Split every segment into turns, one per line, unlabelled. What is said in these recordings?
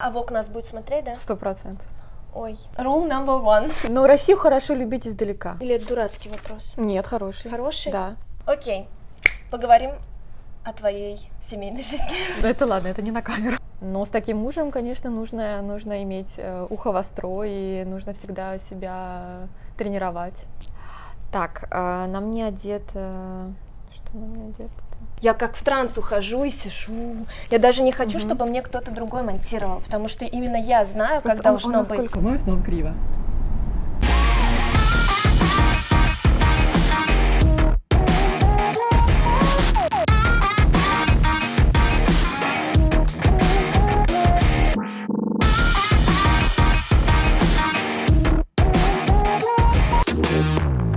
А ВОК нас будет смотреть, да?
100%.
Ой, rule number one.
Ну, Россию хорошо любить издалека.
Или это дурацкий вопрос?
Нет, хороший.
Хороший?
Да.
Окей, поговорим о твоей семейной жизни.
Ну, это ладно, это не на камеру. Но с таким мужем, конечно, нужно иметь ухо востро, и нужно всегда себя тренировать. Так, на мне одет... Что на мне одето-то?
Я как в транс ухожу и сижу. Я даже не хочу, чтобы мне кто-то другой монтировал, потому что именно я знаю, как должно быть.
Мой снова криво.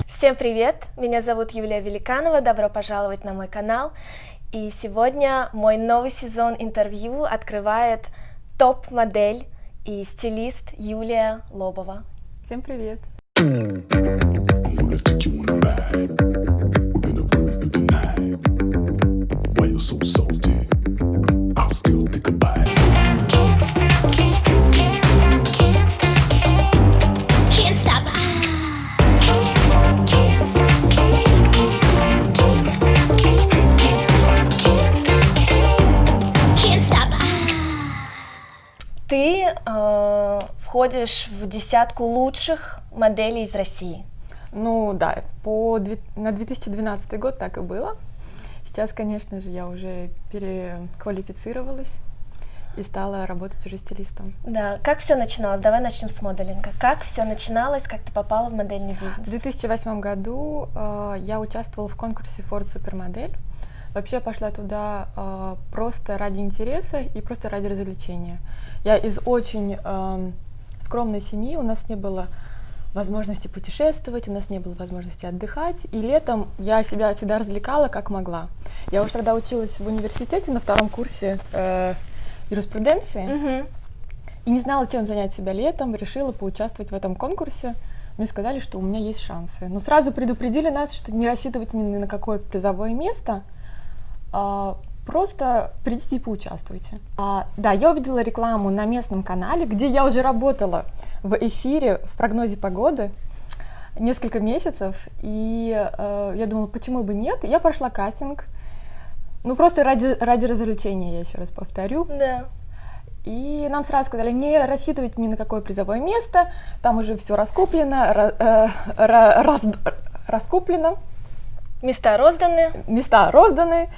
Всем привет! Меня зовут Юлия Великанова, добро пожаловать на мой канал. И сегодня мой новый сезон интервью открывает топ-модель и стилист Юлия Лобова.
Всем привет!
Ты входишь в десятку лучших моделей из России.
Ну да, на 2012 год так и было. Сейчас, конечно же, я уже переквалифицировалась и стала работать уже стилистом.
Да, как все начиналось? Давай начнем с моделинга. Как все начиналось, как ты попала в модельный бизнес?
В 2008 году я участвовала в конкурсе Ford Supermodel. Вообще я пошла туда просто ради интереса и просто ради развлечения. Я из очень скромной семьи, у нас не было возможности путешествовать, у нас не было возможности отдыхать, и летом я себя всегда развлекала как могла. Я уже тогда училась в университете на втором курсе юриспруденции, и не знала, чем занять себя летом, решила поучаствовать в этом конкурсе. Мне сказали, что у меня есть шансы. Но сразу предупредили нас, что не рассчитывайте ни на какое призовое место, просто придите и поучаствуйте. Да, я увидела рекламу на местном канале, где я уже работала в эфире в прогнозе погоды несколько месяцев, и я думала, почему бы нет. Я прошла кастинг, ну просто ради развлечения, я еще раз повторю.
Да.
И нам сразу сказали, не рассчитывайте ни на какое призовое место, там уже все раскуплено, раскуплено.
Места розданы.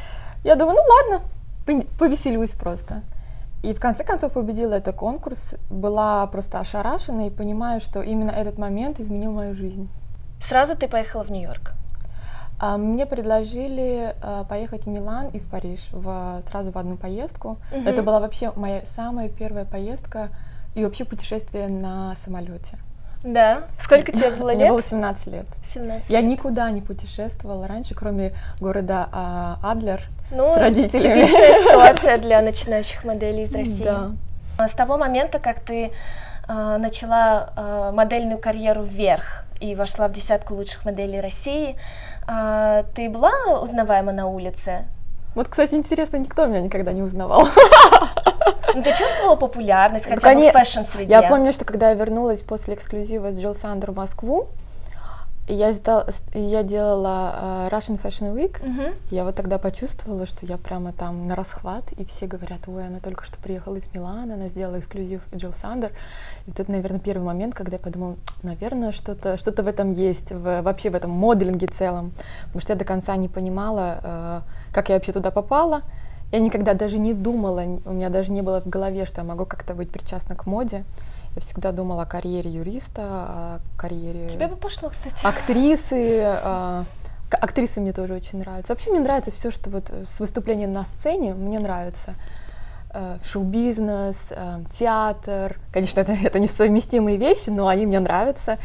Я думаю, ну ладно, повеселюсь просто. И в конце концов победила этот конкурс, была просто ошарашена и понимаю, что именно этот момент изменил мою жизнь. Сразу ты поехала в Нью-Йорк?
Мне предложили поехать в Милан и в Париж сразу в одну поездку. Это была вообще моя самая первая поездка и вообще путешествие на самолете.
Да. Сколько тебе было лет?
Мне было 17 лет.
17
Я никуда не путешествовала раньше, кроме города Адлер
с
родителями.
Типичная ситуация для начинающих моделей из России.
Да.
С того момента, как ты начала модельную карьеру вверх и вошла в десятку лучших моделей России, ты была узнаваема на улице?
Вот, кстати, интересно, никто меня никогда не узнавал.
Ну, ты чувствовала популярность хотя бы в фэшн-среде?
Я помню, что когда я вернулась после эксклюзива с Jill Sander в Москву, я делала Russian Fashion Week, я вот тогда почувствовала, что я прямо там на расхват, и все говорят, ой, она только что приехала из Милана, она сделала эксклюзив Jill Sander. И вот это, наверное, первый момент, когда я подумала, наверное, что-то в этом есть, вообще в этом моделинге целом, потому что я до конца не понимала, как я вообще туда попала. Я никогда даже не думала, у меня даже не было в голове, что я могу как-то быть причастна к моде. Я всегда думала о карьере юриста, о карьере...
Тебе бы пошло, кстати.
Актрисы. Актрисы мне тоже очень нравятся. Вообще мне нравится все, что вот с выступлением на сцене мне нравится. Шоу-бизнес, театр. Конечно, это несовместимые вещи, но они мне нравятся.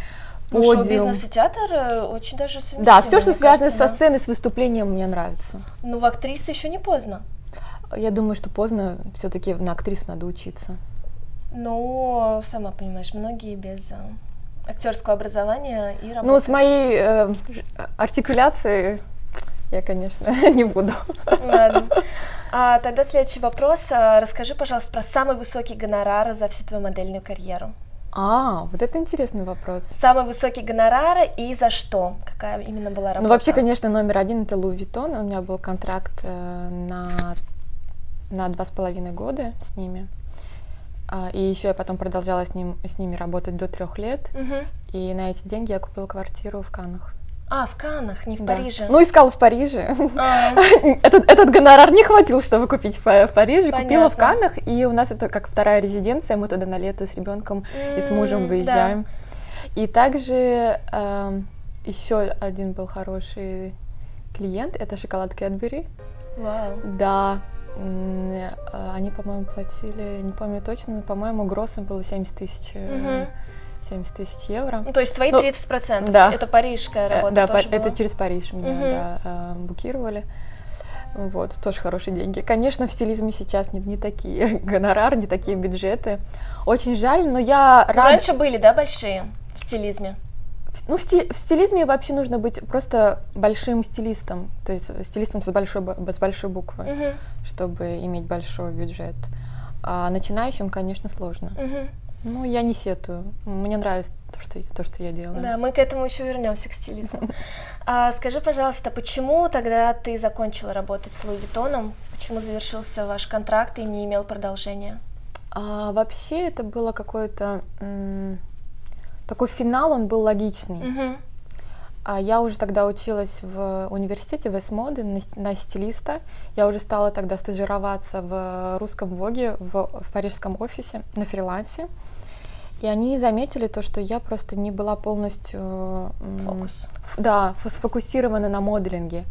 Ну, шоу-бизнес и театр очень даже совместимы.
Да, все, что связано со сценой, с выступлением, мне нравится.
Ну, в актрисы еще не поздно.
Я думаю, что поздно, все-таки на актрису надо учиться.
Ну, сама понимаешь, многие без актерского образования и работают.
Ну, с моей артикуляцией я, конечно, не буду.
Ладно.
Тогда следующий вопрос. Расскажи, пожалуйста, про самый высокий гонорар за всю твою модельную карьеру.
Вот это интересный вопрос.
Самый высокий гонорар и за что? Какая именно была работа?
Ну, вообще, конечно, номер один — это Louis Vuitton. У меня был контракт на 2,5 года с ними. И еще я потом продолжала с ними работать до 3 лет. И на эти деньги я купила квартиру в Каннах.
В Каннах, не в Париже.
Ну, искала в Париже. Этот гонорар не хватил, чтобы купить в Париже.
Понятно.
Купила в Каннах, и у нас это как вторая резиденция. Мы туда на лето с ребенком и с мужем выезжаем.
Да.
И также еще один был хороший клиент, это шоколад Cadbury.
Вау.
Да, они, по-моему, платили, не помню точно, но, по-моему, гроссом было 70 тысяч евро.
Ну, то есть твои 30%,
да.
Это парижская работа
Да,
тоже
это
была?
через Париж меня букировали. Вот, тоже хорошие деньги. Конечно, в стилизме сейчас не такие гонорары, не такие бюджеты. Очень жаль, но я рада...
Раньше были, да, большие в стилизме?
Ну, в стилизме вообще нужно быть просто большим стилистом, то есть стилистом с большой буквы, чтобы иметь большой бюджет. А начинающим, конечно, сложно. Ну, я не сетую. Мне нравится то, что я делаю.
Да, мы к этому еще вернемся, к стилизму. Скажи, пожалуйста, почему тогда ты закончила работать с Луи Виттоном? Почему завершился ваш контракт и не имел продолжения?
Вообще это было какой-то... Такой финал, он был логичный. Я уже тогда училась в университете в S-Mode на стилиста. Я уже стала тогда стажироваться в русском Воге в парижском офисе на фрилансе. И они заметили то, что я просто не была полностью сфокусирована на моделинге.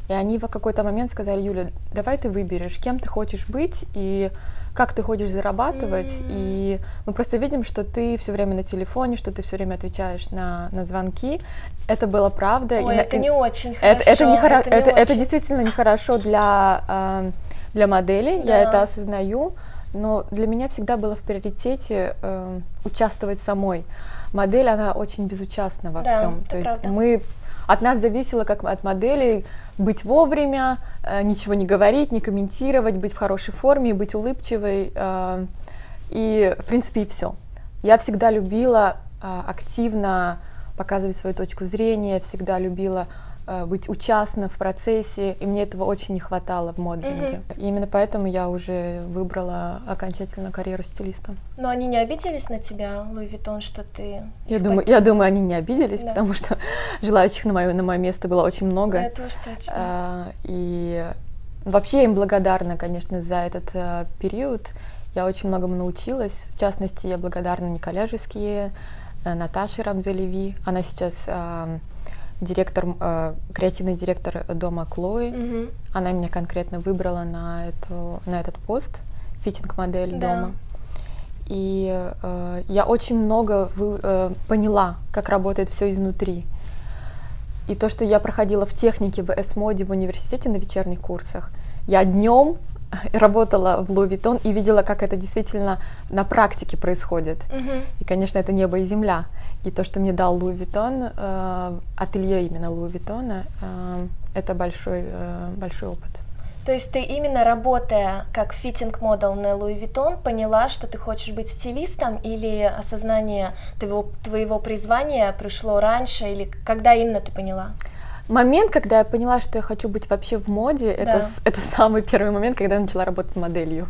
И они в какой-то момент сказали: Юля, давай ты выберешь, кем ты хочешь быть и как ты хочешь зарабатывать. И мы просто видим, что ты все время на телефоне, что ты все время отвечаешь на звонки. Это было правда.
Ой, это не очень хорошо.
Это действительно нехорошо для модели,
Да.
я это осознаю. Но для меня всегда было в приоритете участвовать самой. Модель, она очень безучастна во всем.
Это правда.
От нас зависело, как от моделей, быть вовремя, ничего не говорить, не комментировать, быть в хорошей форме, быть улыбчивой. И, в принципе, и все. Я всегда любила активно показывать свою точку зрения, всегда любила быть участна в процессе, и мне этого очень не хватало в моделинге. И именно поэтому я уже выбрала окончательно карьеру стилиста.
Но они не обиделись на тебя, Луи Виттон, что ты...
Я думаю, они не обиделись, да. Потому что желающих на мое место было очень много.
Это уж точно.
И вообще я им благодарна, конечно, за этот период. Я очень многому научилась. В частности, я благодарна Николя Жеские, Наташе Рамзе-Леви. Она сейчас креативный директор дома Chloé. Она меня конкретно выбрала на этот пост, фитинг-модель дома. И я очень много поняла, как работает все изнутри. И то, что я проходила в технике в S-Mode в университете на вечерних курсах, я днем работала в Louis Vuitton и видела, как это действительно на практике происходит. И, конечно, это небо и земля. И то, что мне дал Louis Vuitton, ателье именно Louis Vuitton, это большой опыт.
То есть ты именно работая как фитинг-модел на Louis Vuitton поняла, что ты хочешь быть стилистом, или осознание твоего призвания пришло раньше, или когда именно ты поняла?
Момент, когда я поняла, что я хочу быть вообще в моде, это самый первый момент, когда я начала работать моделью.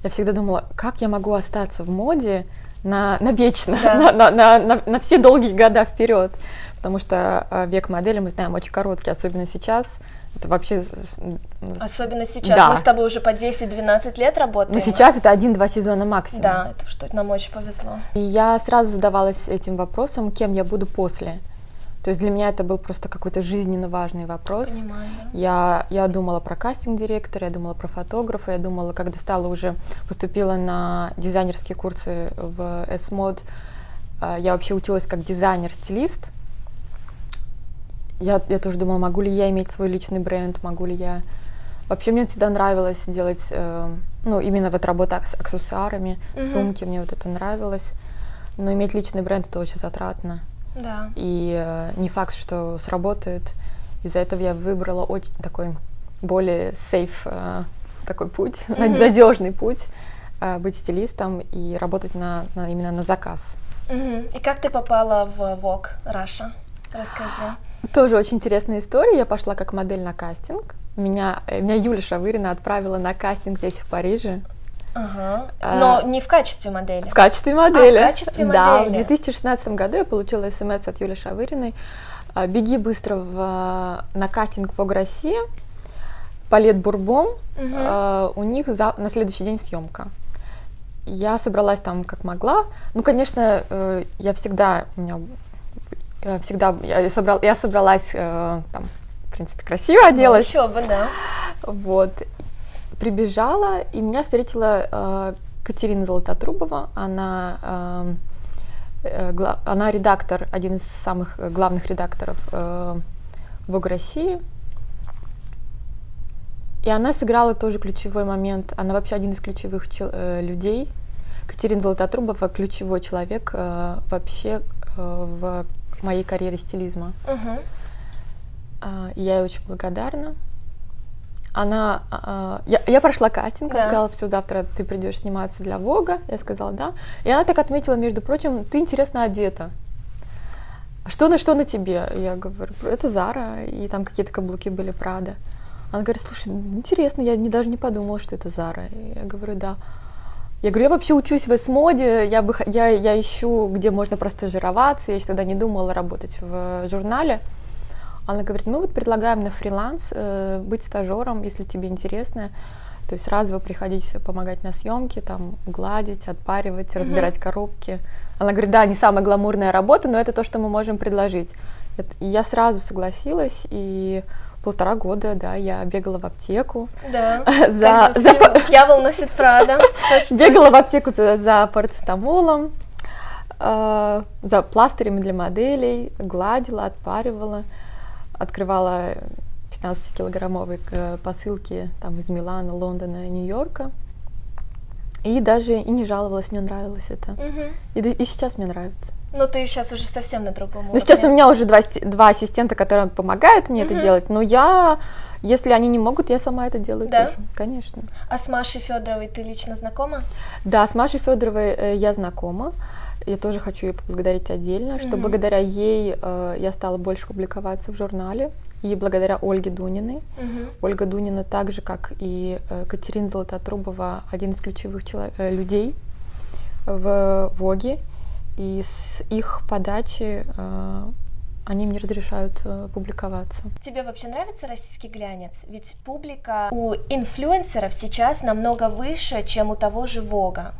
Я всегда думала, как я могу остаться в моде на вечно, на все долгие года вперед. Потому что век модели, мы знаем, очень короткий, особенно сейчас. Это вообще...
Особенно сейчас.
Да.
Мы с тобой уже по 10-12 лет работаем.
Но сейчас это 1-2 сезона максимум.
Да, это что нам очень повезло.
И я сразу задавалась этим вопросом, кем я буду после. То есть для меня это был просто какой-то жизненно важный вопрос.
Понимаю, да.
Я думала про кастинг-директора, я думала про фотографа, я думала, когда поступила на дизайнерские курсы в S-Mode, я вообще училась как дизайнер-стилист. Я тоже думала, могу ли я иметь свой личный бренд, могу ли я... Вообще мне всегда нравилось делать, именно вот работа с аксессуарами, сумки, мне вот это нравилось. Но иметь личный бренд — это очень затратно.
Да.
И не факт, что сработает. Из-за этого я выбрала очень такой более safe такой путь, надежный путь быть стилистом и работать именно на заказ.
И как ты попала в Vogue Russia? Расскажи.
Тоже очень интересная история. Я пошла как модель на кастинг. Меня Юля Шавырина отправила на кастинг здесь, в Париже.
Ага. Но не в качестве модели.
В качестве модели.
В качестве модели.
Да, в 2016 году я получила смс от Юли Шавыриной. Беги быстро на кастинг в Vogue Россия, Палет Бурбон. У них на следующий день съемка. Я собралась там как могла. Ну, конечно, я собралась там, в принципе, красиво оделась.
Ну, еще бы, да.
Вот. Прибежала, и меня встретила Катерина Золототрубова. Она редактор, один из самых главных редакторов Vogue России. И она сыграла тоже ключевой момент. Она вообще один из ключевых людей. Катерина Золототрубова — ключевой человек вообще в моей карьере стилизма. И я ей очень благодарна. Я прошла кастинг, она сказала: все, завтра ты придешь сниматься для Vogue. Я сказала: да. И она так отметила, между прочим: ты интересно одета. Что на тебе? Я говорю: это Zara, и там какие-то каблуки были Prada. Она говорит: слушай, интересно, я даже не подумала, что это Zara. Я говорю: да. Я говорю: я вообще учусь в S-моде, я ищу, где можно простажироваться, я еще тогда не думала работать в журнале. Она говорит: мы вот предлагаем на фриланс быть стажером, если тебе интересно. То есть разово приходить помогать на съемке, там гладить, отпаривать, разбирать коробки. Она говорит: да, не самая гламурная работа, но это то, что мы можем предложить. И я сразу согласилась, и 1,5 года, да, я бегала в аптеку.
Да, дьявол носит Прада.
Бегала в аптеку за парацетамолом, за пластырями для моделей, гладила, отпаривала. Открывала 15-килограммовые посылки там из Милана, Лондона, Нью-Йорка. И даже не жаловалась, мне нравилось это. И сейчас мне нравится.
Но ты сейчас уже совсем на другом уровне.
Ну, сейчас у меня уже два ассистента, которые помогают мне это делать. Но если они не могут, я сама это делаю тоже. Конечно.
А с Машей Федоровой ты лично знакома?
Да, с Машей Федоровой я знакома. Я тоже хочу ее поблагодарить отдельно, что благодаря ей я стала больше публиковаться в журнале, и благодаря Ольге Дуниной. Ольга Дунина, так же как и Катерина Золототрубова, один из ключевых людей в Vogue, и с их подачи они мне разрешают публиковаться.
Тебе вообще нравится российский глянец? Ведь публика у инфлюенсеров сейчас намного выше, чем у того же Vogue.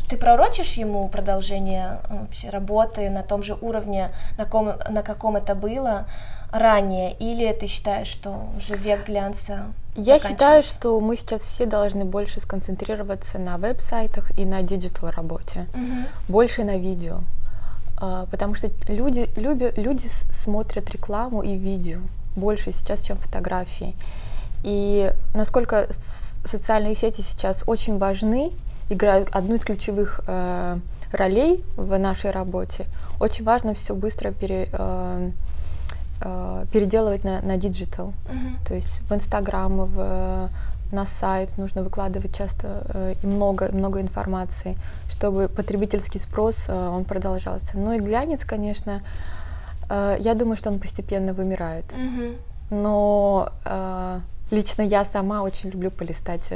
Ты пророчишь ему продолжение вообще работы на том же уровне, на каком это было ранее, или ты считаешь, что уже век глянца
Я считаю, что мы сейчас все должны больше сконцентрироваться на веб-сайтах и на диджитал работе, больше на видео, потому что люди смотрят рекламу и видео больше сейчас, чем фотографии. И насколько социальные сети сейчас очень важны, играют одну из ключевых ролей в нашей работе. Очень важно все быстро переделывать на диджитал. То есть в Инстаграм, на сайт нужно выкладывать часто и много информации, чтобы потребительский спрос он продолжался. Ну и глянец, конечно, я думаю, что он постепенно вымирает. Но лично я сама очень люблю полистать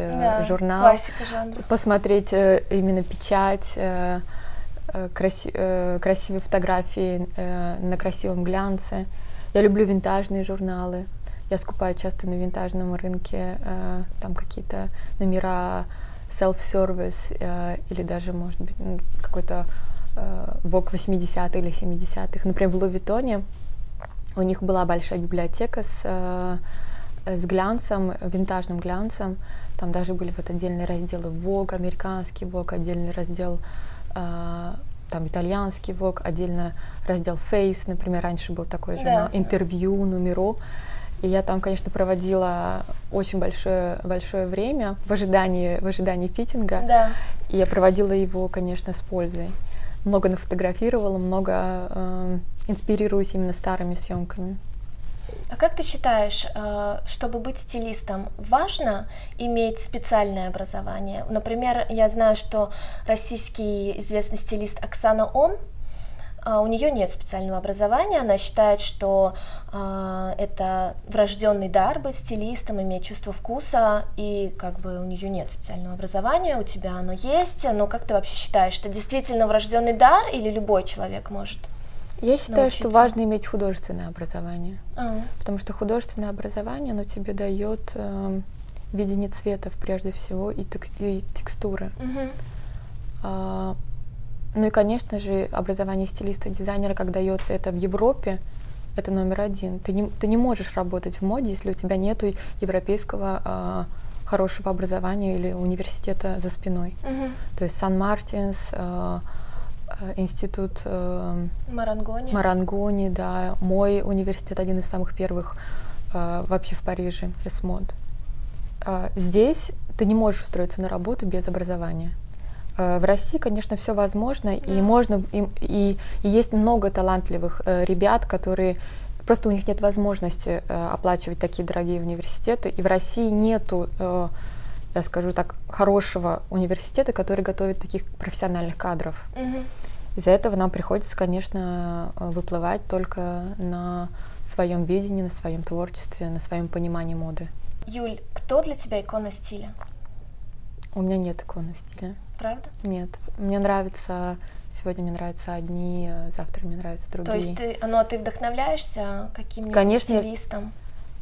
журнал,
классика жанра.
Посмотреть именно печать, красивые фотографии на красивом глянце. Я люблю винтажные журналы. Я скупаю часто на винтажном рынке там какие-то номера self-service или даже, может быть, какой-то Vogue 80-х или 70-х. Например, в Луи Виттоне у них была большая библиотека с глянцем, винтажным глянцем. Там даже были вот отдельные разделы Vogue, американский Vogue, отдельный раздел там итальянский Vogue, отдельно раздел Face, например, раньше был такой журнал, интервью, Нумеро. И я там, конечно, проводила очень большое время в ожидании фитинга.
Да.
И я проводила его, конечно, с пользой. Много нафотографировала, много инспирируюсь именно старыми съемками.
А как ты считаешь, чтобы быть стилистом, важно иметь специальное образование? Например, я знаю, что российский известный стилист Оксана Он, у нее нет специального образования, она считает, что это врожденный дар быть стилистом, иметь чувство вкуса, и как бы у нее нет специального образования, у тебя оно есть, но как ты вообще считаешь, это действительно врожденный дар или любой человек может?
Я считаю,
научиться?
что важно иметь художественное образование, потому что художественное образование, оно тебе дает видение цветов прежде всего и текстуры. Ну и, конечно же, образование стилиста, дизайнера, как дается это в Европе, это номер один. Ты не можешь работать в моде, если у тебя нет европейского хорошего образования или университета за спиной. То есть Сан-Мартинс, институт Марангони, да, мой университет один из самых первых вообще в Париже, ЭСМОД. Здесь ты не можешь устроиться на работу без образования. В России, конечно, все возможно, и есть много талантливых ребят, которые просто у них нет возможности оплачивать такие дорогие университеты, и в России нету, я скажу так, хорошего университета, который готовит таких профессиональных кадров. Из-за этого нам приходится, конечно, выплывать только на своем видении, на своем творчестве, на своем понимании моды.
Юль, кто для тебя икона стиля?
У меня нет иконы стиля.
Правда?
Нет. Сегодня мне нравятся одни, завтра мне нравятся другие.
То есть ты вдохновляешься каким-нибудь
Конечно,
стилистом?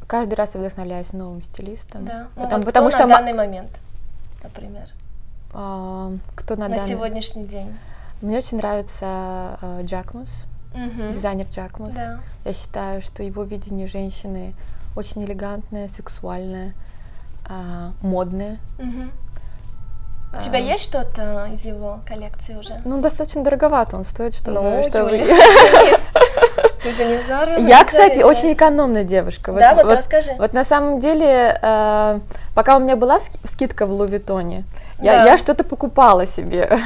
Каждый раз я вдохновляюсь новым стилистом.
Да.
Потому что
на данный момент, например?
Кто на
сегодняшний день?
Мне очень нравится Джакмус, дизайнер Джакмус.
Да.
Я считаю, что его видение женщины очень элегантное, сексуальное, модное.
У тебя есть что-то из его коллекции уже?
Ну, достаточно дороговато он стоит, чтобы...
Ты же не взорвалась.
Я, кстати, очень экономная девушка.
Да, вот расскажи.
Вот на самом деле, пока у меня была скидка в Луи Виттоне, я что-то покупала себе.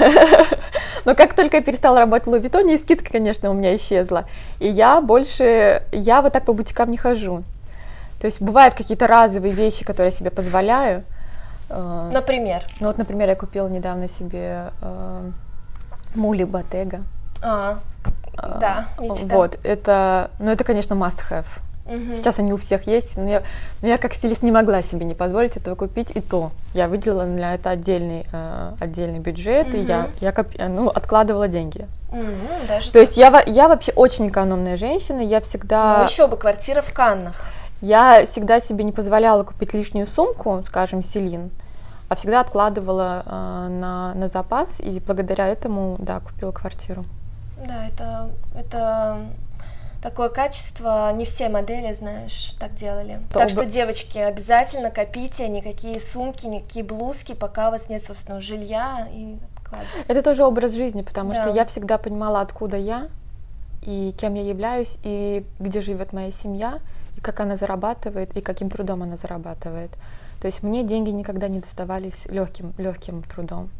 Но как только я перестала работать в Луи Виттоне, и скидка, конечно, у меня исчезла. И я вот так по бутикам не хожу. То есть бывают какие-то разовые вещи, которые я себе позволяю.
Например?
Ну вот, например, я купила недавно себе Мули Ботега.
Да, мечта.
Вот, это, конечно, must-have. Сейчас они у всех есть, но я как стилист не могла себе не позволить этого купить, и то я выделила на это отдельный бюджет, и я откладывала деньги. То есть я вообще очень экономная женщина, я всегда...
Ну еще бы, квартира в Каннах.
Я всегда себе не позволяла купить лишнюю сумку, скажем, Селин, а всегда откладывала на запас, и благодаря этому, да, купила квартиру.
Да, это такое качество, не все модели, знаешь, так делали. Так что, девочки, обязательно копите никакие сумки, никакие блузки, пока у вас нет собственного жилья, и откладывайте.
Это тоже образ жизни, потому что я всегда понимала, откуда я, и кем я являюсь, и где живет моя семья, и как она зарабатывает, и каким трудом она зарабатывает. То есть мне деньги никогда не доставались легким трудом.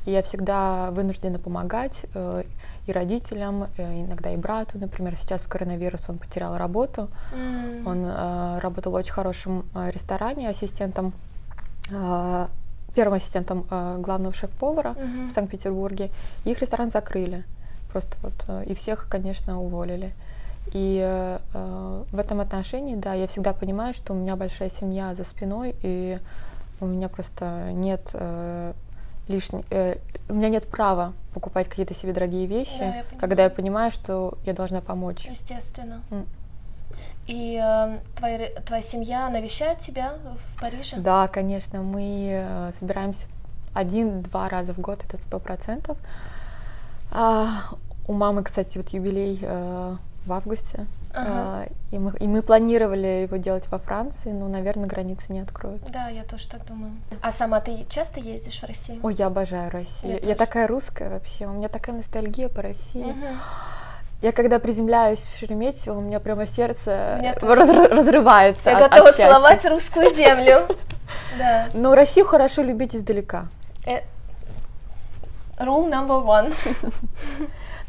И я всегда вынуждена помогать и родителям, иногда и брату. Например, сейчас в коронавирус он потерял работу. Он работал в очень хорошем ресторане первым ассистентом главного шеф-повара в Санкт-Петербурге. И их ресторан закрыли. Просто и всех, конечно, уволили. И в этом отношении, да, я всегда понимаю, что у меня большая семья за спиной, и у меня просто нет у меня нет права покупать какие-то себе дорогие вещи, когда я понимаю, что я должна помочь.
Естественно. И твоя семья навещает тебя в Париже?
Да, конечно, мы собираемся 1-2 раза в год, это 100%. У мамы, кстати, вот юбилей в августе, и мы планировали его делать во Франции, но, наверное, границы не откроют.
Да, я тоже так думаю. А сама ты часто ездишь в Россию?
Ой, я обожаю Россию. Я такая русская вообще, у меня такая ностальгия по России. Я когда приземляюсь в Шереметьево, у меня прямо сердце разрывается.
Я готова целовать русскую землю.
Но Россию хорошо любить издалека.
Rule number one.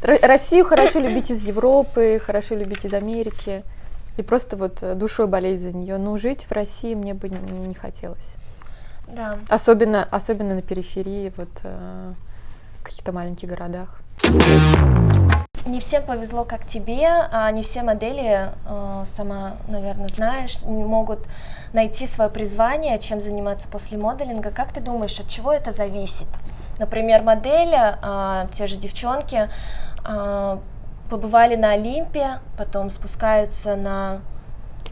Россию хорошо любить из Европы, хорошо любить из Америки. И просто вот душой болеть за нее. Но жить в России мне бы не хотелось.
Да.
Особенно на периферии, вот в каких-то маленьких городах.
Не всем повезло, как тебе, а не все модели, сама, наверное, знаешь, могут найти свое призвание, чем заниматься после моделинга. Как ты думаешь, от чего это зависит? Например, модели, те же девчонки, побывали на Олимпе, потом спускаются на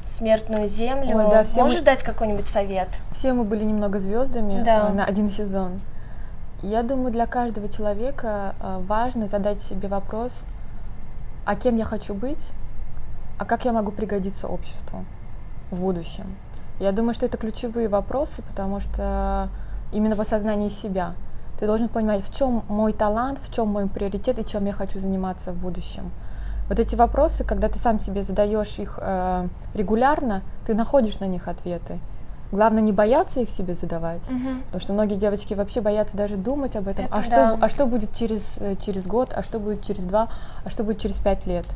смертную землю.
Ой, да,
Можешь дать какой-нибудь совет?
Все мы были немного звездами
Да.
на один сезон. Я думаю, для каждого человека важно задать себе вопрос, а кем я хочу быть, а как я могу пригодиться обществу в будущем. Я думаю, что это ключевые вопросы, потому что именно в осознании себя. Ты должен понимать, в чем мой талант, в чем мой приоритет и чем я хочу заниматься в будущем. Вот эти вопросы, когда ты сам себе задаешь их регулярно, ты находишь на них ответы. Главное не бояться их себе задавать, потому что многие девочки вообще боятся даже думать об этом. А что будет через год, а что будет через 2, а что будет через 5 лет?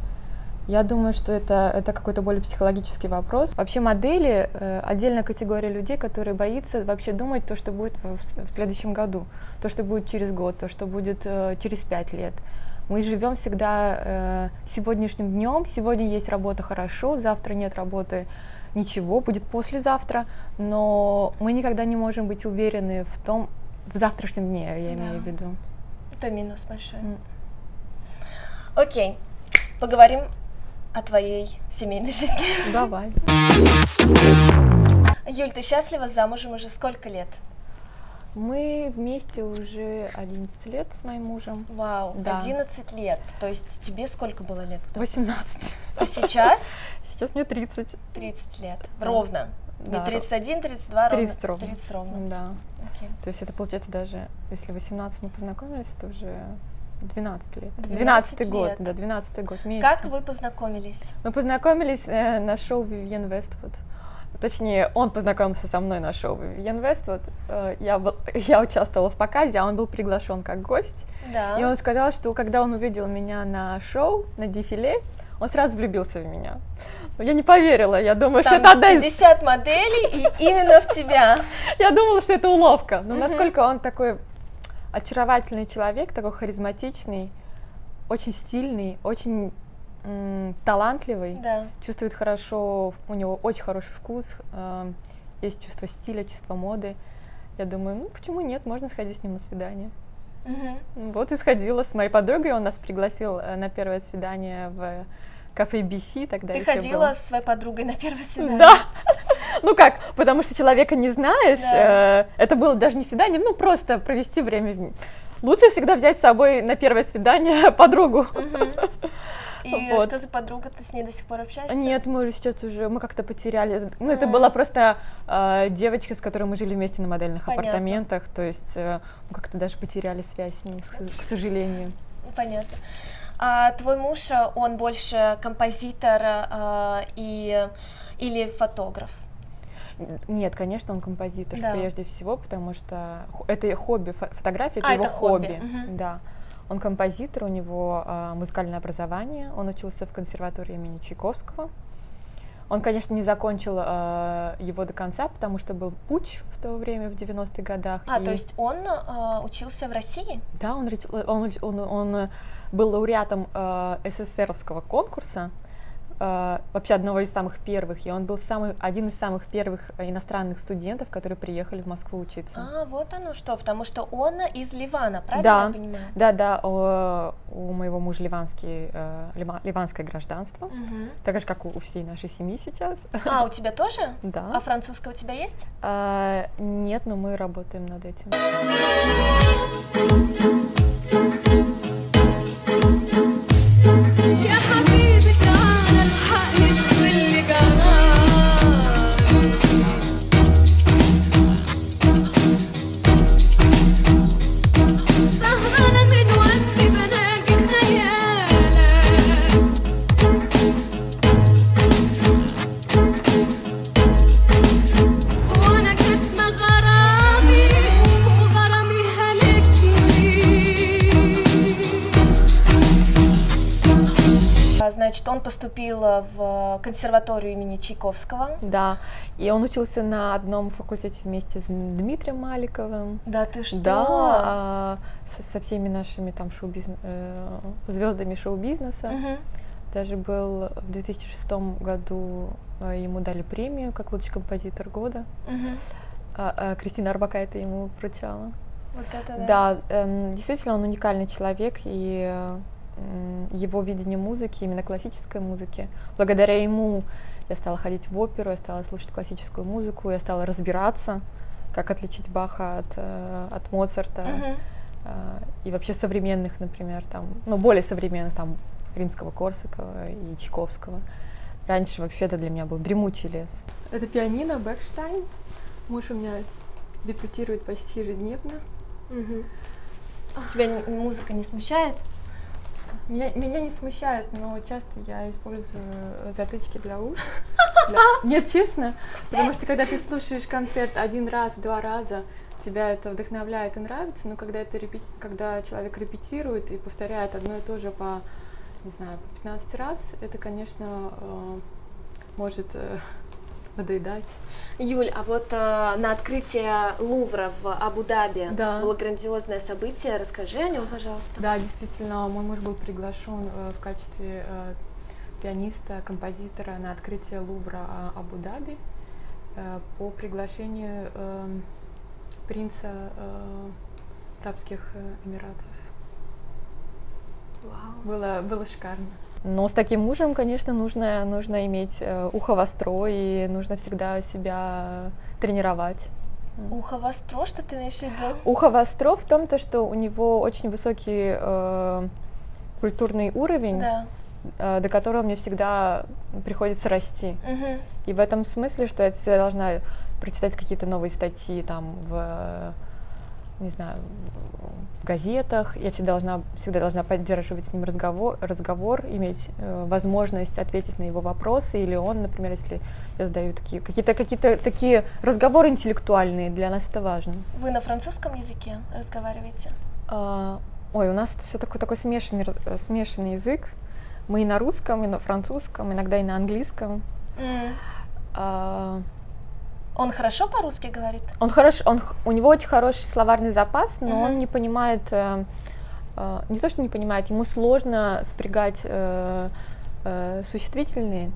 Я думаю, что это какой-то более психологический вопрос. Вообще модели отдельная категория людей, которые боятся вообще думать то, что будет в следующем году, то, что будет через год, то, что будет через 5 лет. Мы живем всегда сегодняшним днем. Сегодня есть работа, хорошо, завтра нет работы, ничего, будет послезавтра, но мы никогда не можем быть уверены в завтрашнем дне, я имею в виду.
Это минус большой. Окей, поговорим о твоей семейной жизни.
Давай.
Юль, ты счастлива замужем уже сколько лет?
Мы вместе уже 11 лет с моим мужем.
Вау,
Да.
11 лет. То есть тебе сколько было лет?
18.
А сейчас?
Сейчас мне 30.
30 лет.
Да.
Ровно.
Да.
Не 31, 32,
30 ровно.
30 ровно.
Да.
Окей.
То есть это получается даже, если 18 мы познакомились, это уже 12 лет.
12
12-й год,
лет.
да, 12-й год вместе.
Как вы познакомились?
Мы познакомились на шоу Vivienne Westwood. Точнее, он познакомился со мной на шоу Vivienne Westwood. Я участвовала в показе, а он был приглашен как гость.
Да.
И он сказал, что когда он увидел меня на шоу, на дефиле, он сразу влюбился в меня. Но я не поверила, я думаю, что
Там
это одна из...
50 моделей и именно в тебя.
Я думала, что это уловка. Но насколько он такой очаровательный человек, такой харизматичный, очень стильный, очень талантливый,
Да.
чувствует хорошо, у него очень хороший вкус, есть чувство стиля, чувство моды. Я думаю, ну почему нет, можно сходить с ним на свидание. Вот и сходила с моей подругой, он нас пригласил на первое свидание в кафе BC, тогда
Ты
еще
ходила
было.
со своей подругой на первое свидание?
Да. Ну как, потому что человека не знаешь,
Да.
это было даже не свидание, ну просто провести время. Лучше всегда взять с собой на первое свидание подругу.
И
Вот.
что за подруга, ты с ней до сих пор общаешься?
Нет, мы уже сейчас мы как-то потеряли. Ну, это была просто девочка, с которой мы жили вместе на модельных
Понятно.
апартаментах, то есть мы как-то даже потеряли связь с ним, к сожалению.
Понятно. А твой муж, он больше композитор или фотограф?
Нет, конечно, он композитор
Да.
прежде всего, потому что это хобби, фотография это
А,
его
это хобби.
хобби. Да. Он композитор, у него музыкальное образование, он учился в консерватории имени Чайковского. Он, конечно, не закончил его до конца, потому что был путч в то время, в 90-х годах.
То есть он учился в России?
Да, он был лауреатом СССРовского конкурса, вообще одного из самых первых, и он был один из самых первых иностранных студентов, которые приехали в Москву учиться.
Вот оно что, потому что он из Ливана, правильно я понимаю?
Да, у моего мужа ливанское гражданство, так же, как у всей нашей семьи сейчас.
У тебя тоже?
Да.
А французское у тебя есть?
Нет, но мы работаем над этим.
يا حبيبي تعال الحقني شو اللي سهرانة من وقتي بناقي خيالك وانا كتمة غرامي وغرامي هلكني
Значит, он поступил в консерваторию имени Чайковского.
Да, и он учился на одном факультете вместе с Дмитрием Маликовым.
Да ты что?
Да, со всеми нашими там звездами шоу-бизнеса.
Мгм.
Даже был в 2006 году, ему дали премию как лучший композитор года.
Мгм.
Кристина Орбакайте ему вручала.
Вот это да.
Да, действительно, он уникальный человек, и его видение музыки, именно классической музыки, благодаря ему я стала ходить в оперу, я стала слушать классическую музыку, я стала разбираться, как отличить Баха от Моцарта,
Мгм.
и вообще современных, например, там, ну, более современных, там, Римского-Корсакова и Чайковского. Раньше вообще это для меня был дремучий лес. Это пианино Бекштайн. Муж у меня репетирует почти ежедневно.
Мгм. Тебя музыка не смущает?
Меня не смущает, но часто я использую затычки для уш. Нет, честно, потому что когда ты слушаешь концерт один раз, два раза, тебя это вдохновляет и нравится, но когда человек репетирует и повторяет одно и то же по, не знаю, по 15 раз, это, конечно, может надоедать.
Юль, а вот на открытие Лувра в Абу-Даби
Да.
было грандиозное событие. Расскажи о нем, пожалуйста.
Да, действительно, мой муж был приглашен в качестве пианиста, композитора на открытие Лувра Абу-Даби по приглашению принца Арабских Эмиратов.
Вау.
Было шикарно. Но с таким мужем, конечно, нужно иметь ухо востро, и нужно всегда себя тренировать.
Ухо востро, что ты имеешь в виду?
Ухо востро в том, что у него очень высокий культурный уровень,
Да.
до которого мне всегда приходится расти.
Мгм.
И в этом смысле, что я всегда должна прочитать какие-то новые статьи там не знаю, в газетах. Я всегда должна поддерживать с ним разговор, иметь возможность ответить на его вопросы, или он, например, если я задаю какие-то такие разговоры интеллектуальные, для нас это важно.
Вы на французском языке разговариваете?
Ой, у нас все такой смешанный язык. Мы и на русском, и на французском, иногда и на английском.
Он хорошо по-русски говорит?
У него очень хороший словарный запас, но он не понимает, не то, что не понимает, ему сложно спрягать существительные,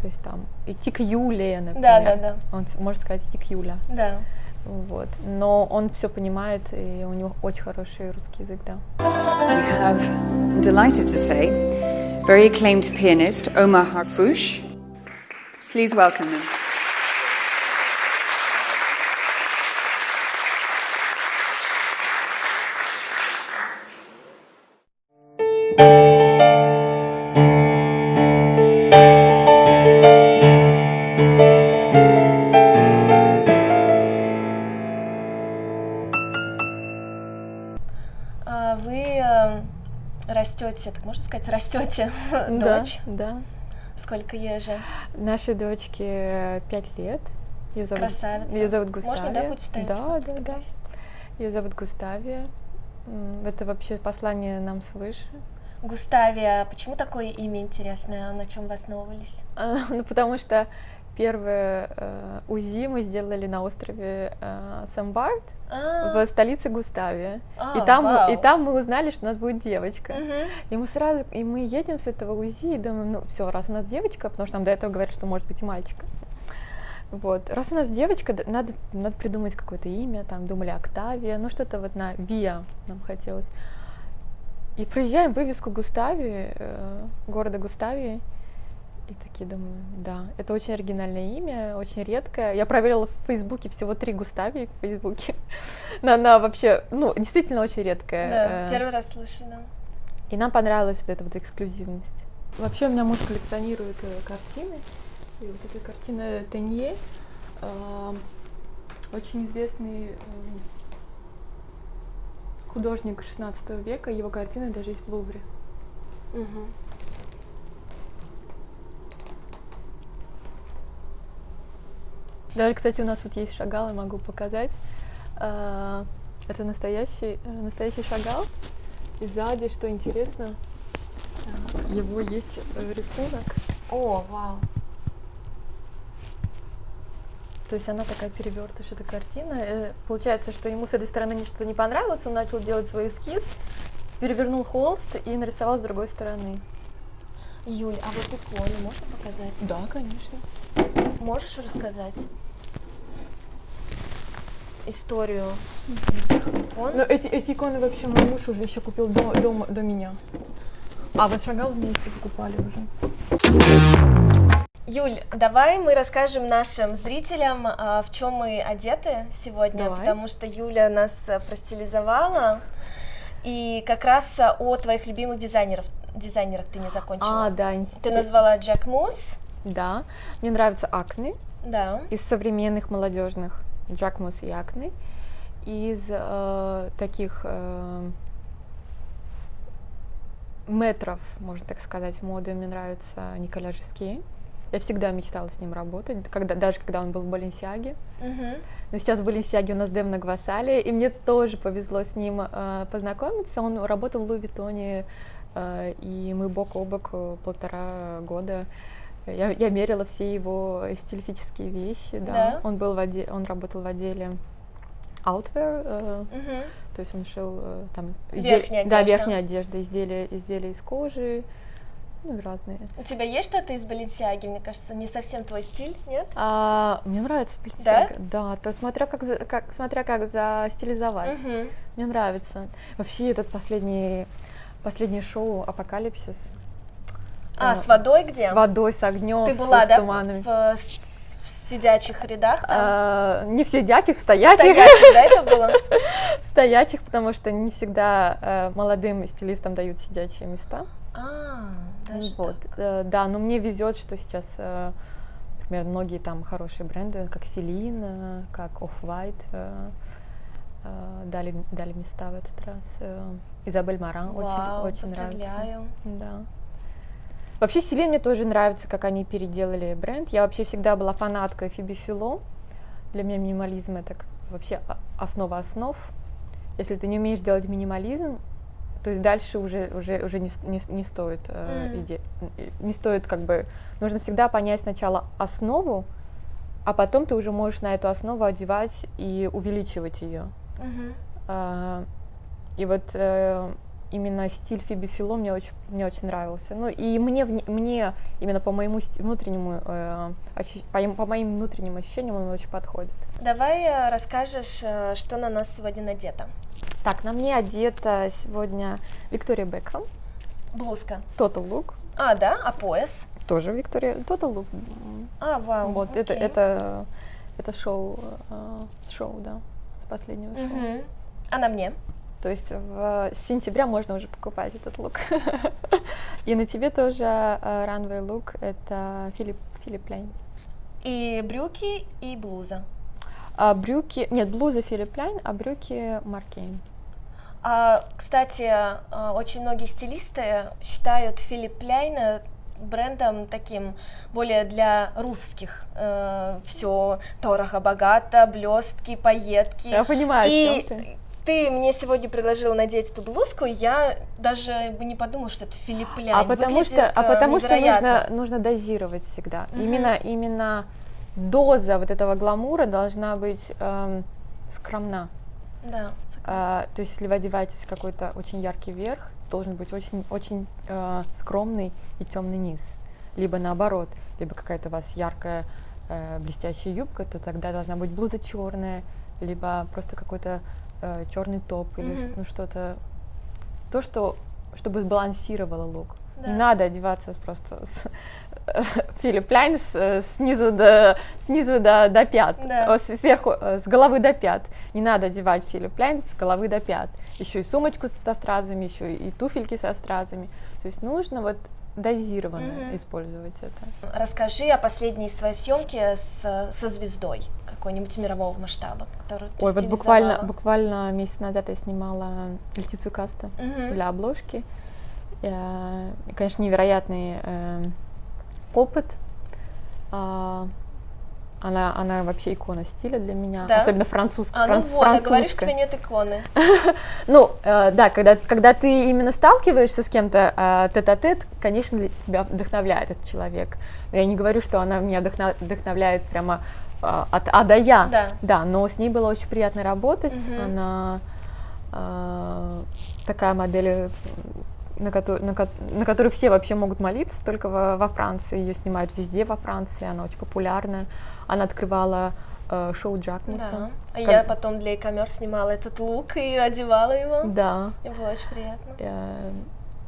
то есть там идти к Юле, например.
Да.
Он может сказать идти к Юля.
Да.
Вот. Но он все понимает, и у него очень хороший русский язык, да.
We have, I'm delighted to say, very acclaimed pianist Omar Harfouch. Please welcome him.
Вы растете, так можно сказать, растете дочь?
Да.
Сколько ей же?
Нашей дочке 5 лет. Её зовут,
Красавица.
Ее зовут Густавия.
Можно, да, будет ставить
Да.
фотографию?
Ее зовут Густавия. Это вообще послание нам свыше.
Густавия, почему такое имя интересное? На чем вы основывались?
Ну, потому что первое УЗИ мы сделали на острове Сен-Барт в столице Густавия. И там мы узнали, что у нас будет девочка. И мы едем с этого УЗИ и думаем, ну все, раз у нас девочка, потому что нам до этого говорят, что может быть и мальчик. Вот. Раз у нас девочка, надо придумать какое-то имя, там думали Октавия, ну что-то вот на Виа нам хотелось. И проезжаем вывеску Густавии, города Густавии, и такие думаю, да, это очень оригинальное имя, очень редкое. Я проверила в Фейсбуке, всего 3 Густавии в Фейсбуке. Она вообще, ну, действительно очень редкая.
Да, первый раз слышу, да.
И нам понравилась вот эта вот эксклюзивность. Вообще у меня муж коллекционирует картины. И вот эта картина Тенье, очень известный художник 16 века, его картины даже есть в Лувре. Даже, кстати, у нас вот есть Шагал, я могу показать. Это настоящий Шагал. И сзади, что интересно, Его есть рисунок.
О, вау.
То есть она такая перевертыш, эта картина. Получается, что ему с этой стороны ничто не понравилось, он начал делать свой эскиз, перевернул холст и нарисовал с другой стороны.
Юль, а вот иконы можно показать?
Да, конечно.
Можешь рассказать историю этих икон?
Но эти иконы вообще мой муж уже еще купил до меня. А вот Шагал вместе покупали уже.
Юль, давай мы расскажем нашим зрителям, в чем мы одеты сегодня,
Давай.
потому что Юля нас простилизовала, и как раз о твоих любимых дизайнерах ты не закончила.
Да,
Ты назвала Джек Мус,
Да, мне нравится Акне.
да.
Из современных молодежных Джакмус и Акне. Из таких метров, можно так сказать, моды мне нравится Николя Жеске. Я всегда мечтала с ним работать, даже когда он был в Баленсиаге.
Мгм.
Но сейчас в Баленсиаге у нас Демна Гвасали, и мне тоже повезло с ним познакомиться. Он работал в Луи Виттоне, и мы бок о бок 1,5 года. Я мерила все его стилистические вещи, да.
Да?
Он работал в отделе outwear,
Мгм.
то есть он шил там
Верхняя
да,
одежда.
верхняя одежда, изделия из кожи, ну и разные.
У тебя есть что-то из Баленсиаги? Мне кажется, не совсем твой стиль, нет?
Мне нравится Balenciaga, да, то смотря как застилизовать.
Мгм.
Мне нравится. Вообще этот последнее шоу Апокалипсис.
С водой где?
С водой, с огнем,
Ты была,
с
да,
туманами.
в сидячих рядах там?
Не в сидячих, в стоячих.
Стоячих, да, это было?
В стоячих, потому что не всегда молодым стилистам дают сидячие места.
Даже
Вот,
так.
да, но мне везет, что сейчас, например, многие там хорошие бренды, как Celine, как Off-White, дали места в этот раз. Изабель Маран
Вау,
очень нравится.
поздравляю.
Да. Вообще Celine мне тоже нравится, как они переделали бренд. Я вообще всегда была фанаткой Фиби Фило. Для меня минимализм это вообще основа основ. Если ты не умеешь делать минимализм, то есть дальше уже не стоит не стоит как бы, нужно всегда понять сначала основу, а потом ты уже можешь на эту основу одевать и увеличивать ее.
Мгм.
И вот именно стиль Фиби Фило мне очень нравился. Ну и мне именно по моему внутреннему по моим внутренним ощущениям он очень подходит.
Давай расскажешь, что на нас сегодня надето.
Так, на мне одета сегодня Виктория Бекхэм,
Блузка.
Total Look,
Да? А пояс?
тоже Виктория, Total Look.
Вау.
Вот,
окей.
это шоу, да, с последнего шоу.
Мгм. А на мне?
То есть с сентября можно уже покупать этот лук. И на тебе тоже runway look, это Филипп Лейн.
И брюки, и блуза.
Брюки, нет, блуза Филипп Лейн, а брюки Маркейн.
Кстати, очень многие стилисты считают Филипп Лейн брендом таким более для русских. Все дорого-богато, блестки, пайетки.
Я понимаю,
И
о чем ты.
ты мне сегодня предложила надеть эту блузку, я даже бы не подумала, что это Филипп Лейн.
Потому что
невероятно.
нужно дозировать всегда. Именно доза вот этого гламура должна быть скромна.
Да,
То есть, если вы одеваетесь в какой-то очень яркий верх, должен быть очень скромный и темный низ. Либо наоборот, либо какая-то у вас яркая блестящая юбка, то тогда должна быть блуза черная, либо просто какой-то черный топ или что-то, чтобы сбалансировало лук.
Да.
Не надо одеваться просто Филипп Лейн снизу до пят,
Да.
сверху, с головы до пят. Не надо одевать Филипп Лейн с головы до пят. Еще и сумочку со стразами, еще и туфельки со стразами. То есть нужно вот дозированно использовать это.
Расскажи о последней своей съемке со звездой какой-нибудь мирового масштаба, которую ты
Ой, вот
стилизовала.
буквально месяц назад я снимала Летицию Каста для обложки. И, конечно, невероятный опыт. Она Она вообще икона стиля для меня,
Да?
особенно французская.
Ну вот, а говоришь, у тебя нет иконы.
Ну, да, когда ты именно сталкиваешься с кем-то тет-а-тет, конечно, тебя вдохновляет этот человек. Но я не говорю, что она меня вдохновляет прямо от А до Я.
Да.
Да, но с ней было очень приятно работать. Она такая модель, на которую все вообще могут молиться, только во Франции. Ее снимают везде во Франции, она очень популярная. Она открывала шоу Джакмуса.
Да. А я потом для e-commerce снимала этот лук и одевала его.
Да.
Мне было очень приятно.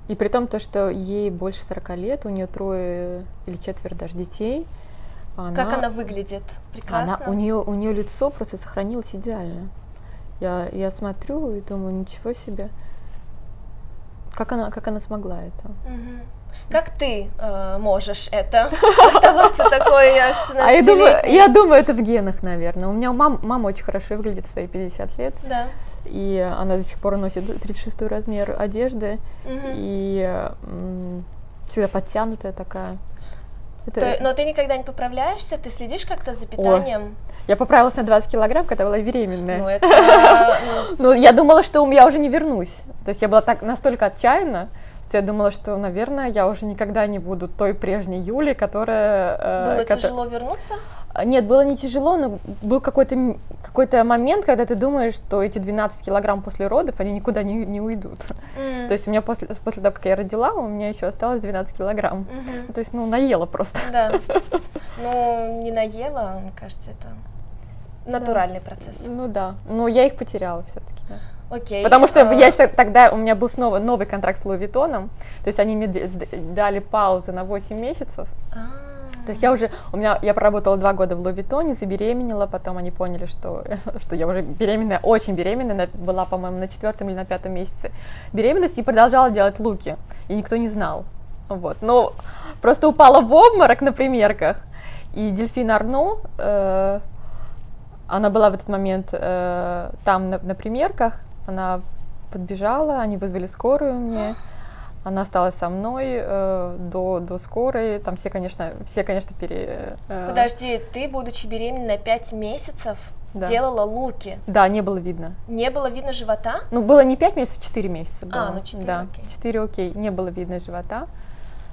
И при том, то, что ей больше 40 лет, у нее 3 или 4 даже детей.
Как она выглядит? Прекрасно.
У нее лицо просто сохранилось идеально. Я смотрю и думаю, ничего себе. Как она смогла это?
Как ты можешь это оставаться такой аж 16-летней?
Я думаю, это в генах, наверное. У меня мама очень хорошо выглядит в свои 50 лет.
Да.
И она до сих пор носит 36 размер одежды. И всегда подтянутая такая.
Но ты никогда не поправляешься? Ты следишь как-то за питанием?
Я поправилась на 20 килограмм, когда была беременная.
Ну, это...
Ну, я думала, что я уже не вернусь. То есть я была настолько отчаянна, что я думала, что, наверное, я уже никогда не буду той прежней Юлей, которая...
Было тяжело вернуться?
Нет, было не тяжело, но был какой-то момент, когда ты думаешь, что эти 12 килограмм после родов, они никуда не уйдут. То есть у меня после того, как я родила, у меня еще осталось 12 килограмм. То есть, наела просто.
Да. Ну, не наела, мне кажется, это натуральный процесс.
Ну да, но я их потеряла все-таки. Да.
Окей.
Потому что тогда у меня был снова новый контракт с Луи Виттоном, то есть они мне дали паузу на 8 месяцев. То есть я проработала 2 года в Луи Виттоне, забеременела, потом они поняли, что я уже беременная, очень беременная, была, по-моему, на 4-м или на 5-м месяце беременности и продолжала делать луки, и никто не знал. Вот. Но просто упала в обморок на примерках, и Дельфин Арно, она была в этот момент там на примерках, она подбежала, они вызвали скорую мне. Она осталась со мной до скорой. Там все, конечно,
Подожди, ты, будучи беременной на 5 месяцев, делала луки?
Да, не было видно.
Не было видно живота?
Ну, было не 5 месяцев, 4 месяца было.
4,
да,
окей.
4, окей, не было видно живота.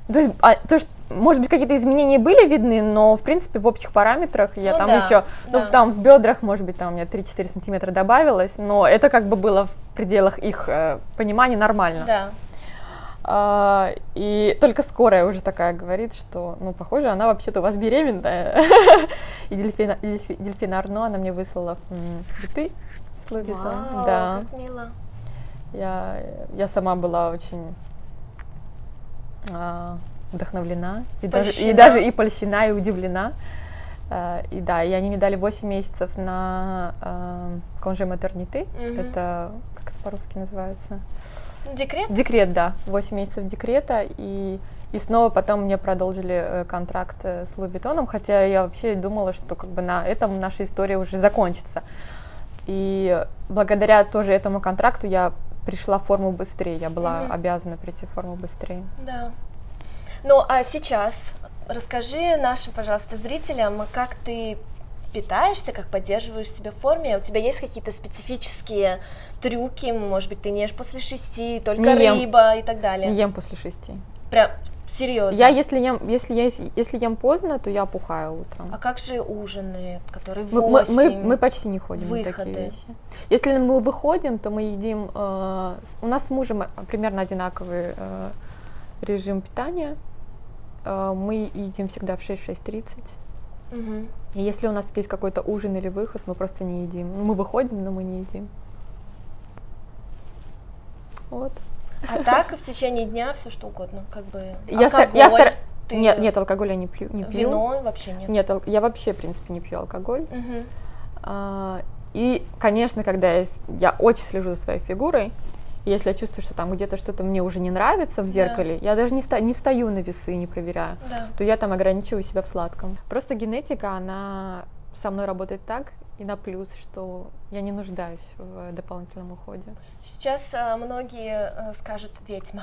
То есть, может быть, какие-то изменения были видны, но, в принципе, в общих параметрах я там в бедрах, может быть, там у меня 3-4 сантиметра добавилось, но это как бы было в пределах их понимания нормально.
Да.
И только скорая уже такая говорит, что, похоже, она вообще-то у вас беременная. И Дельфин Арно, она мне выслала цветы с Луи Виттон.
Вау,
да.
как мило.
Я сама была очень вдохновлена, и даже польщена, и удивлена. И они мне дали 8 месяцев на конже матернité. Это, как это по-русски называется?
Декрет?
Декрет, да. 8 месяцев декрета, и снова потом мне продолжили контракт с Луи Виттоном, хотя я вообще думала, что как бы на этом наша история уже закончится. И благодаря тоже этому контракту я пришла в форму быстрее, я была обязана прийти в форму быстрее.
Да. Ну, а сейчас расскажи нашим, пожалуйста, зрителям, как ты питаешься, как поддерживаешь себя в форме. У тебя есть какие-то специфические трюки? Может быть, ты не ешь после 6, только рыба и так далее?
Не ем после 6.
Прям серьезно?
Если ем поздно, то я опухаю утром.
А как же ужины, которые в 8?
Мы почти не ходим на такие вещи. Если мы выходим, то мы едим... у нас с мужем примерно одинаковый режим питания. Мы едим всегда в 6-6:30. И если у нас есть какой-то ужин или выход, мы просто не едим. Мы выходим, но мы не едим. Вот.
А так в течение дня все что угодно, как бы
Нет, алкоголя я не пью.
Вино вообще нет?
Нет, я вообще, в принципе, не пью алкоголь. И, конечно, когда я очень слежу за своей фигурой, если я чувствую, что там где-то что-то мне уже не нравится в зеркале, я даже не встаю на весы, не проверяю, то я там ограничиваю себя в сладком. Просто генетика, она со мной работает так, и на плюс, что я не нуждаюсь в дополнительном уходе.
Сейчас многие скажут «ведьма».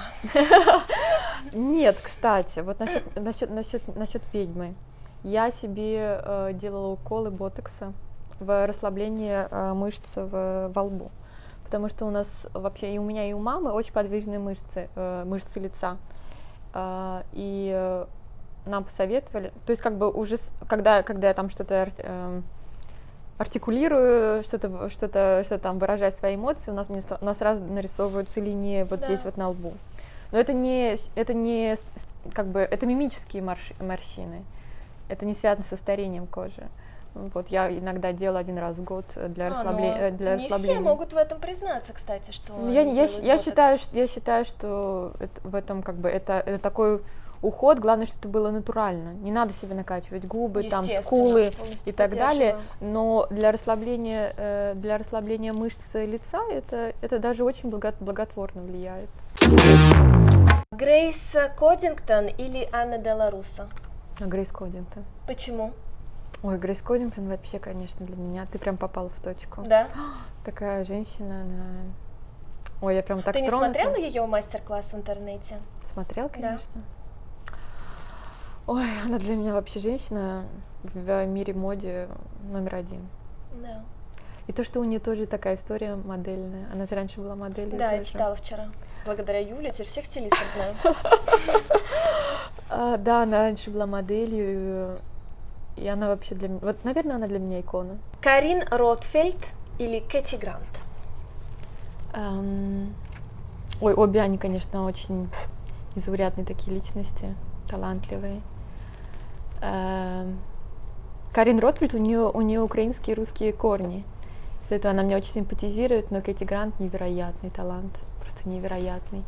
Нет, кстати, вот насчет ведьмы. Я себе делала уколы ботокса в расслабление мышц во лбу. Потому что у нас вообще и у меня, и у мамы очень подвижные мышцы, мышцы лица. И нам посоветовали, то есть как бы уже, когда я там что-то артикулирую, что-то там выражаю свои эмоции, у нас сразу нарисовываются линии вот здесь вот на лбу. Но это не как бы, это мимические морщины. Это не связано со старением кожи. Вот я иногда делаю 1 раз в год для расслабления.
Не все могут в этом признаться, кстати, что
я считаю, что в этом как бы это такой уход. Главное, чтобы это было натурально. Не надо себе накачивать губы, там скулы и так далее. Но для расслабления мышц лица это даже очень благотворно влияет.
Грейс Кодингтон или Анна Делла Руссо?
Грейс Кодингтон.
Почему?
Ой, Грейс Кодингтон вообще, конечно, для меня. Ты прям попала в точку.
Да?
Такая женщина, она... Ой, я прям так
Ты не
тронута.
смотрела ее мастер-класс в интернете?
Смотрела, конечно. Да. Ой, она для меня вообще женщина в мире моды номер 1.
Да.
И то, что у нее тоже такая история модельная. Она же раньше была моделью.
Да,
тоже.
я читала вчера. Благодаря Юле теперь всех стилистов знаю.
Да, она раньше была моделью. И она вообще для меня... Вот, наверное, она для меня икона.
Карин Ротфельд или Кэти Грант?
Ой, обе они, конечно, очень незаурядные такие личности, талантливые. Карин Ротфельд, у нее украинские и русские корни. Из-за этого она мне очень симпатизирует, но Кэти Грант невероятный талант, просто невероятный.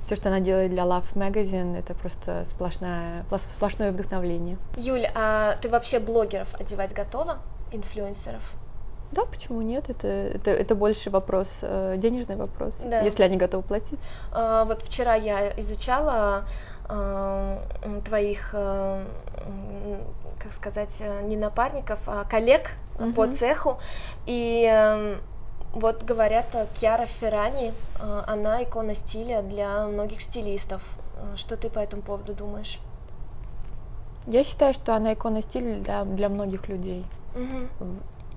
Все, что она делает для Love Magazine, это просто сплошное вдохновление.
Юль, а ты вообще блогеров одевать готова? Инфлюенсеров?
Да, почему нет? Это больше вопрос, денежный вопрос,
да.
Если они готовы платить.
Вот вчера я изучала твоих, как сказать, не напарников, а коллег по цеху, и вот говорят, Кьяра Феррани, она икона стиля для многих стилистов. Что ты по этому поводу думаешь?
Я считаю, что она икона стиля для многих людей.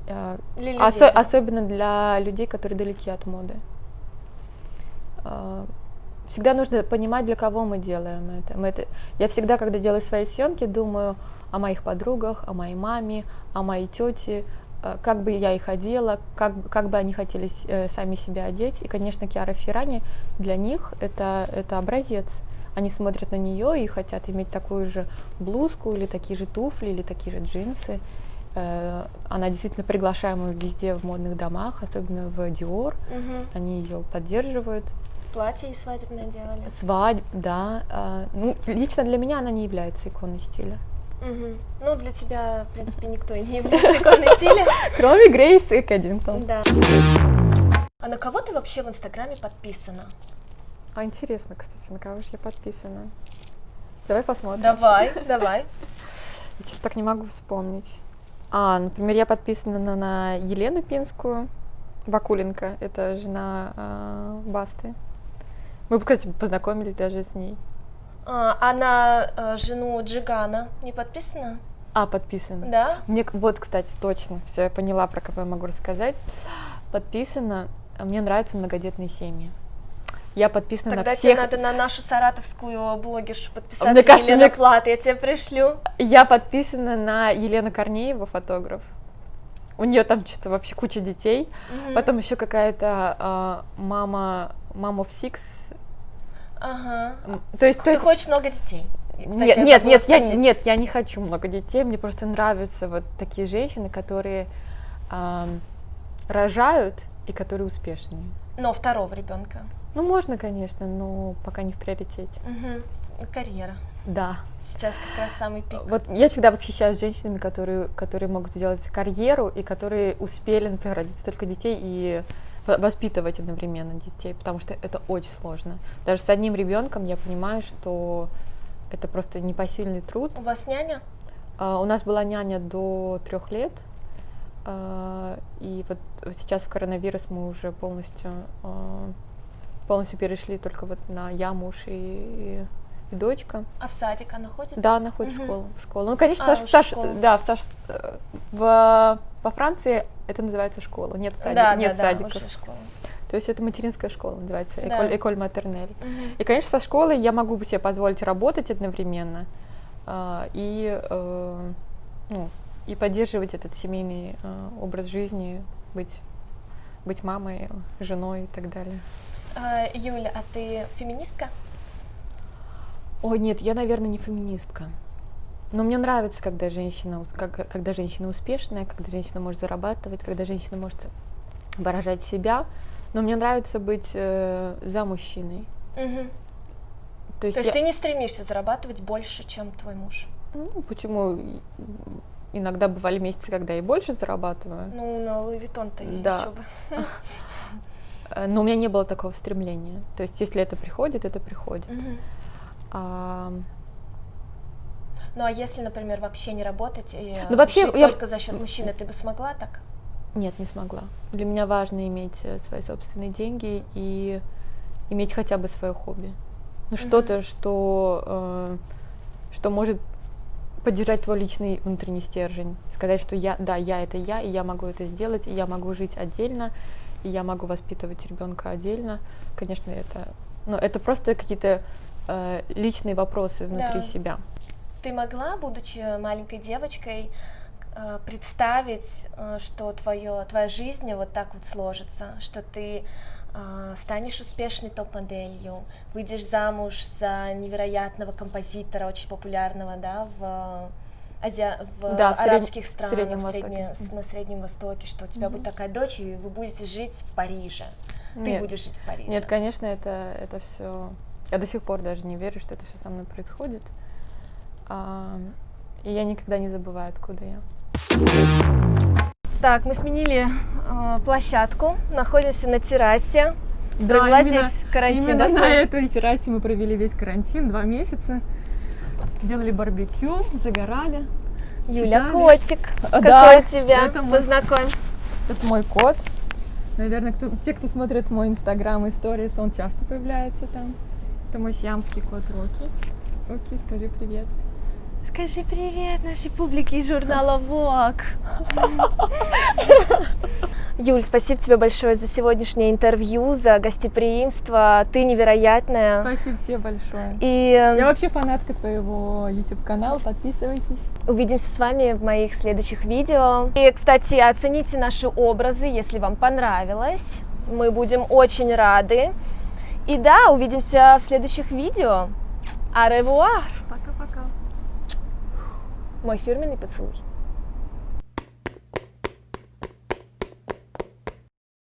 Для людей,
особенно для людей, которые далеки от моды. Всегда нужно понимать, для кого мы делаем это. Я всегда, когда делаю свои съемки, думаю о моих подругах, о моей маме, о моей тете, как бы я их одела, как бы они хотели сами себя одеть. И, конечно, Кьяра Феррани для них это образец. Они смотрят на нее и хотят иметь такую же блузку, или такие же туфли, или такие же джинсы. Она действительно приглашаема везде в модных домах, особенно в Dior. Они ее поддерживают.
Платье и свадебное делали.
Да. Ну, лично для меня она не является иконой стиля.
Ну, для тебя, в принципе, никто и не является иконой стиля.
Кроме Грейс и Кэддингтон.
Да. А на кого ты вообще в Инстаграме подписана?
Интересно, кстати, на кого же я подписана? Давай посмотрим.
Давай.
Я что-то так не могу вспомнить. Например, я подписана на Елену Пинскую, Вакуленко, это жена Басты. Мы, кстати, познакомились даже с ней.
А на жену Джигана не подписана?
Подписана.
Да?
Вот, кстати, точно, все, я поняла, про кого я могу рассказать. Подписана. Мне нравятся многодетные семьи. Я подписана
Тогда
на всех.
тебе надо на нашу саратовскую блогершу подписаться, Елена Плат, я тебе пришлю.
Я подписана на Елену Корнееву, фотограф. У нее там что-то вообще куча детей. Потом еще какая-то мама of six.
Ага.
То есть
ты хочешь много детей?
Кстати, нет, я не хочу много детей. Мне просто нравятся вот такие женщины, которые рожают и которые успешные.
Но второго ребенка.
Ну, можно, конечно, но пока не в приоритете.
Карьера.
Да.
Сейчас как раз самый пик.
Вот я всегда восхищаюсь женщинами, которые могут сделать карьеру и которые успели, например, родить столько детей и воспитывать одновременно детей, потому что это очень сложно. Даже с одним ребенком я понимаю, что это просто непосильный труд.
У вас няня?
У нас была няня до 3 лет. И вот сейчас в коронавирус мы уже полностью перешли только вот на я, муж и и дочка.
А в садик она ходит?
Да, она ходит в школу. Ну, конечно,
А,
Саш-
уже
Саш-
школа.
да, во Франции это называется школа, нет садика, нет садиков.
уже школа.
То есть это материнская школа, называется,
Да.
эколь матернель. И, конечно, со школой я могу себе позволить работать одновременно и поддерживать этот семейный образ жизни, быть мамой, женой и так далее.
Юля, а ты феминистка?
Ой, нет, я, наверное, не феминистка. Но мне нравится, когда женщина успешная, когда женщина может зарабатывать, когда женщина может выражать себя. Но мне нравится быть за мужчиной.
То есть ты не стремишься зарабатывать больше, чем твой муж?
Ну, почему? Иногда бывали месяцы, когда я больше зарабатываю.
Ну, на Луи Виттон-то
Да.
еще бы.
Но у меня не было такого стремления. То есть, если это приходит, это приходит.
Ну, а если, например, вообще не работать и
вообще
жить
я-
только за счет мужчины, ты бы смогла так?
Нет, не смогла. Для меня важно иметь свои собственные деньги и иметь хотя бы свое хобби. Ну, что-то, что может поддержать твой личный внутренний стержень. Сказать, что я это я, и я могу это сделать, и я могу жить отдельно, и я могу воспитывать ребенка отдельно. Конечно, это просто какие-то личные вопросы внутри себя.
Ты могла, будучи маленькой девочкой, представить, что твоя жизнь вот так вот сложится, что ты станешь успешной топ-моделью, выйдешь замуж за невероятного композитора, очень популярного, да, в арабских странах, на Среднем Востоке, что у тебя будет такая дочь, и вы будете жить в Париже. Ты будешь жить в Париже.
Нет, конечно, это все. Я до сих пор даже не верю, что это все со мной происходит. И я никогда не забываю, откуда я.
Так, мы сменили площадку, находимся на террасе. Провела здесь карантин.
Именно на этой террасе мы провели весь карантин, 2 месяца. Делали барбекю, загорали.
Юля,
читали.
котик.
Да,
Какой у тебя?
это мой-
Познакомь.
Это мой кот. Наверное, те, кто смотрит мой инстаграм и сторис, он часто появляется там. Это мой сиамский кот Рокки. Рокки, скажи привет.
Скажи привет нашей публике из журнала Vogue. Юль, спасибо тебе большое за сегодняшнее интервью, за гостеприимство. Ты невероятная.
Спасибо тебе большое.
И
Я вообще фанатка твоего YouTube-канала, подписывайтесь.
увидимся с вами в моих следующих видео. И, кстати, оцените наши образы, если вам понравилось. Мы будем очень рады. И да, увидимся в следующих видео. Au revoir!
Пока-пока.
Мой фирменный поцелуй.